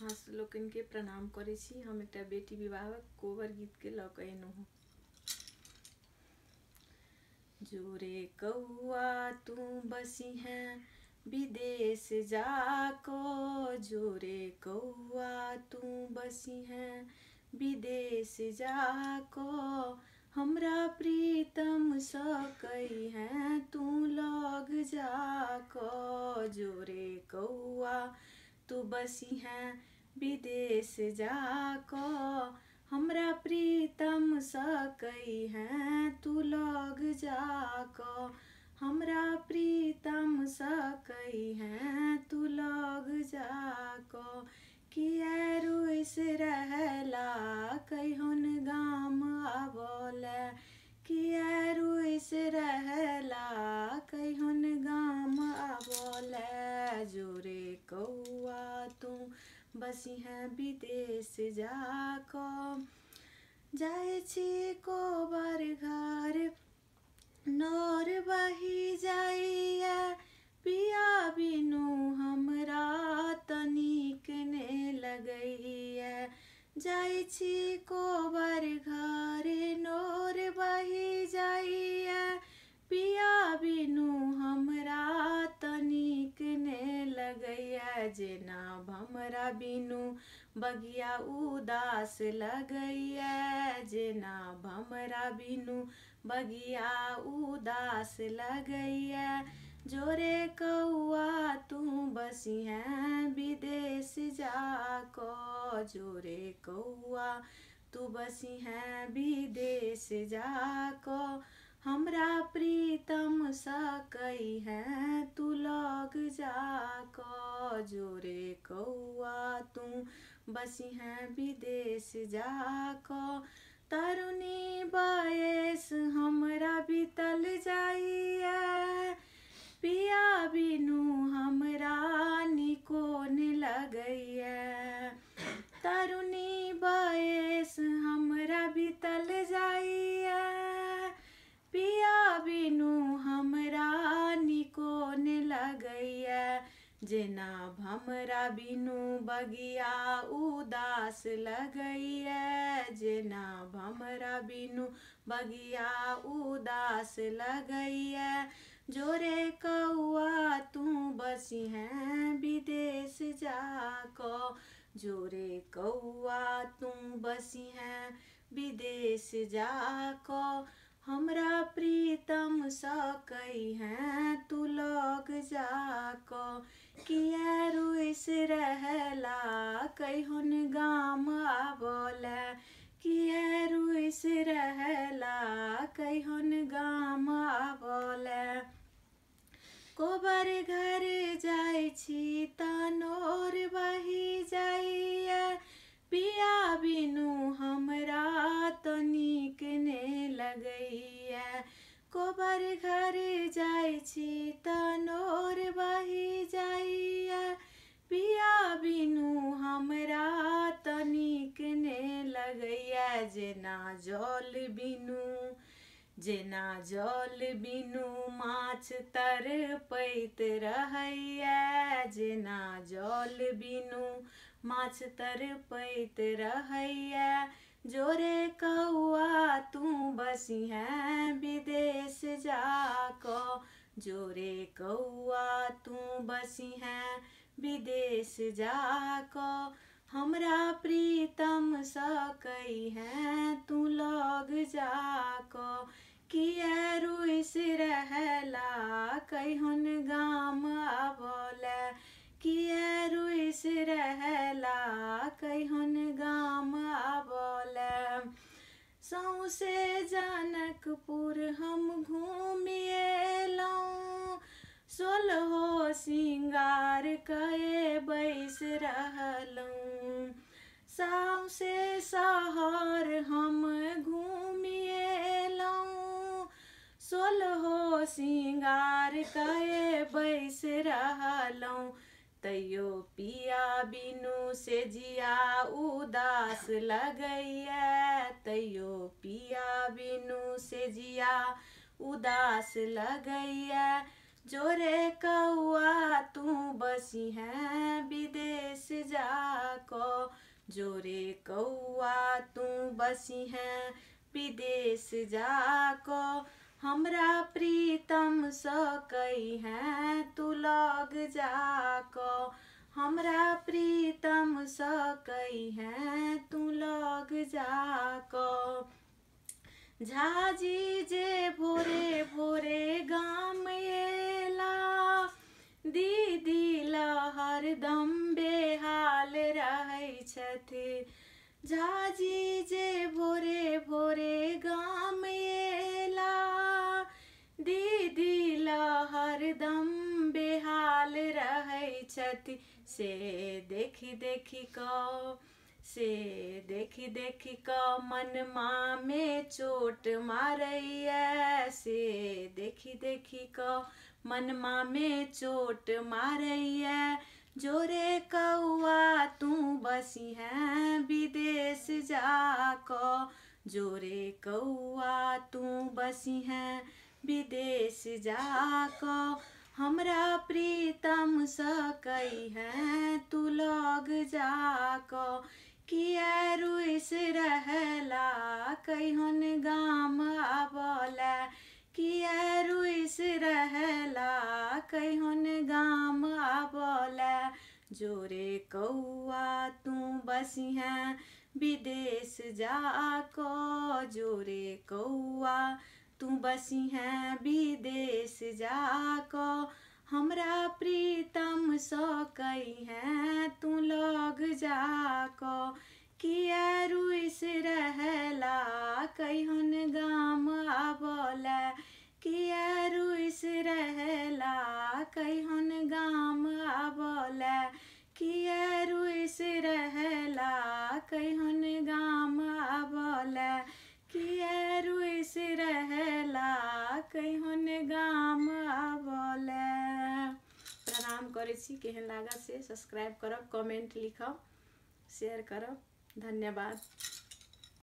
हाँ लोकन के प्रणाम करे छी। हम एक बेटी विवाह कोबर गीत के लऽ कऽ एलहुँ हँ। जोरे कौआ तू बसी हैं विदेश जाको, जोरे कौआ तू बसी हैं विदेश जाको, हमरा प्रीतम सकई हैं तू लग जाको, जोरे कौआ तू बसी हैं विदेश जाको, हमरा प्रीतम सकई हैं तू लग जाको, हमरा प्रीतम सकई हैं तू लग जाको, किया रुइस रहला कहिन गाम आवले, किया रुइस रहला कहिन गाम आवले, जोरे कौआ तू बसी हैं विदेश जाको, जाय छी कोबर घर नोर बही जाइया, पिया बिनु हमरा तनिक ने लगैया, जाय छी कोबर घर नोर बही जाइया, पिया बिनु हमरा तनिक ने लगैया, जेना हमरा बिनु बगिया उदास लगैया, जेना हमरा बिनु बगिया उदास लगैया, जोरे कौआ तू बसी हैं विदेश जाको, जोरे कौआ तू बसी हैं विदेश जाको, हमरा प्रीतम सकई हैं तू लग जाको, जोरे कौआ तू बसी हैं विदेश जाको, तरुणी बयस हमरा बीतल जाइया, पिया बिनु हमरा निको न लगैया, तरुणी बयस हमरा बीतल जाइया, पिया बिनु हमरा निको न लगैया, जेना हमरा बिनु बगिया उदास लगैया, जेना हमरा बिनु बगिया उदास लगैया, जोरे कौआ तू बसी हैं विदेश जाको, जोरे कौआ तू बसी हैं विदेश जाको, हमरा प्रीतम सकई हैं तू लग जाको, किया रुइस रहला कहिन गाम आवले, किया रुइस रहला कहिन गाम आवले, कोबर घर जाय छी तनोर बही जाइया, पिया बिनु हमरा तनिक ने लगैया, कोबर घर जाय छी तनोर बही जाइया, पिया बिनु हमरा तनिक ने लगैया, जेना जल बिनु, जेना जल बिनु माछ तरपैत रहैया, जेना जल बिनु माछ तरपैत रहैया, जोरे कौआ तू बसी हैं विदेश जाको, जोरे कौआ तू बसी हैं विदेश जाको, हमरा प्रीतम सकई हैं तू लग जाको, किया रुइस रहला कहिन गाम आवले, किया रुइस रहला कहिन गाम आवले, सौसे जनकपुर हम घूमिएलौं, सोलहो सिंगार कए बैस रहलौं, सौसे शहर हम घूमिएलौं, सोलहो सिंगार कए बैस रहलौं, तैयो पिया बिनु से जिया उदास लगैया, तैयो पिया बिनु से जिया उदास लगैया, जोरे कौआ तू बसी हैं विदेश जा जाको, जोरे कौआ तू बसी है विदेश जाको, हमरा प्रीतम सकई है तू लग जाको, हमरा प्रीतम सकई है तू लग जाको। झाजी जे भोरे भोरे गाम एला, दीदी ल हरदम बेहाल रहै छथि। झाजी जे भोरे भोरे गाम एला, दीदी ल हरदम बेहाल रहै छथि। से देखी देखी क मनमा में चोट मारैया, से देखी क मनमा में चोट मारैया, जोरे कौआ तू बसी है विदेश जाको, जोरे कौआ तू बसी है विदेश जाको, हमरा प्रीतम सकई है तू लग जाको, किया रुइस रहला कहिन गाम आबला, किया रुइस रहला कहिन गाम आबला, जोरे कौआ तू बसी है विदेश जाको, जोरे कौआ तू बसी है विदेश जाको, हमरा प्रीतम सकई है तू लग जाको, किया रुइस रहला कहिन गाम आबला, किया रुइस रहला कहिन गाम आबला, किया रुइस रहला कहिन गाम आबला, किया रुइस रहला कहिन गाम आबला। प्रणाम करै छी। केहन लागल से सब्सक्राइब करब, कमेंट लिखब, शेयर करब। धन्यवाद।